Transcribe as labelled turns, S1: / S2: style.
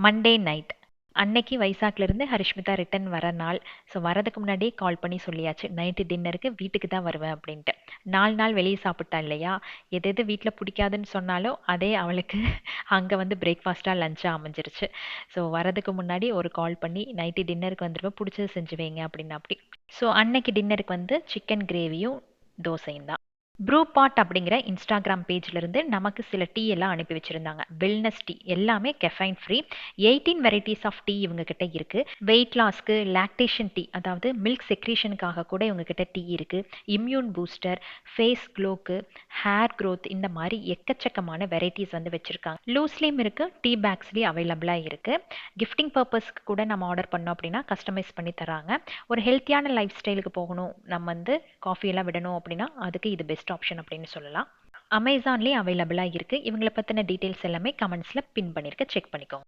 S1: Monday night அன்னைக்கு வைசாக்லேருந்து ஹரிஷ்மிதா return வர நாள். ஸோ வரதுக்கு முன்னாடியே கால் பண்ணி சொல்லியாச்சு, நைட்டு டின்னருக்கு வீட்டுக்கு தான் வருவேன் அப்படின்ட்டு. 4 நாள் வெளியே சாப்பிட்டா இல்லையா, எது எது வீட்டில் பிடிக்காதுன்னு சொன்னாலோ அதே அவளுக்கு அங்கே வந்து பிரேக்ஃபாஸ்ட்டாக லஞ்சாக அமைஞ்சிருச்சு. ஸோ வரதுக்கு முன்னாடி ஒரு கால் பண்ணி நைட்டு டின்னருக்கு வந்துருவேன், பிடிச்சது செஞ்சு வைங்க அப்படின்னு அப்படி. ஸோ அன்னைக்கு டின்னருக்கு வந்து சிக்கன் கிரேவியும் தோசையும் தான். ப்ரூ பாட் அப்படிங்கிற இன்ஸ்டாகிராம் பேஜ்ல இருந்து நமக்கு சில டீ எல்லாம் அனுப்பி வச்சிருந்தாங்க. வெல்னஸ் டீ, எல்லாமே caffeine free. 18 varieties of tea இவங்க கிட்ட இருக்கு. வெயிட் லாஸ்க்கு, லாக்டேஷன் டீ, அதாவது மில்க் செக்ரீஷனுக்காக கூட இவங்க கிட்ட டீ இருக்கு. இம்யூன் பூஸ்டர், ஃபேஸ் க்ளோக்கு, ஹேர் க்ரோத், இந்த மாதிரி எக்கச்சக்கமான வெரைட்டிஸ் வந்து வச்சிருக்காங்க. லூஸ்லயும் இருக்கு, டீ பேக்ஸ்லயும் அவைலபிளா இருக்கு. கிஃப்டிங் பர்பஸ்க்கு கூட நம்ம ஆர்டர் பண்ணோம் அப்படின்னா கஸ்டமைஸ் பண்ணி தராங்க. ஒரு ஹெல்த்தியான லைஃப் ஸ்டைலுக்கு போகணும், நம்ம வந்து காஃபி எல்லாம் விடணும் அப்படின்னா அதுக்கு இது பெஸ்ட் ஆப்ஷன் அப்படின்னு சொல்லலாம். அமேசான்லேயே அவைலபிளாக இருக்குது. இவங்களை பற்றின டீட்டெயில்ஸ் எல்லாமே கமெண்ட்ஸில் பின் பண்ணியிருக்க, செக் பண்ணிக்கோங்க.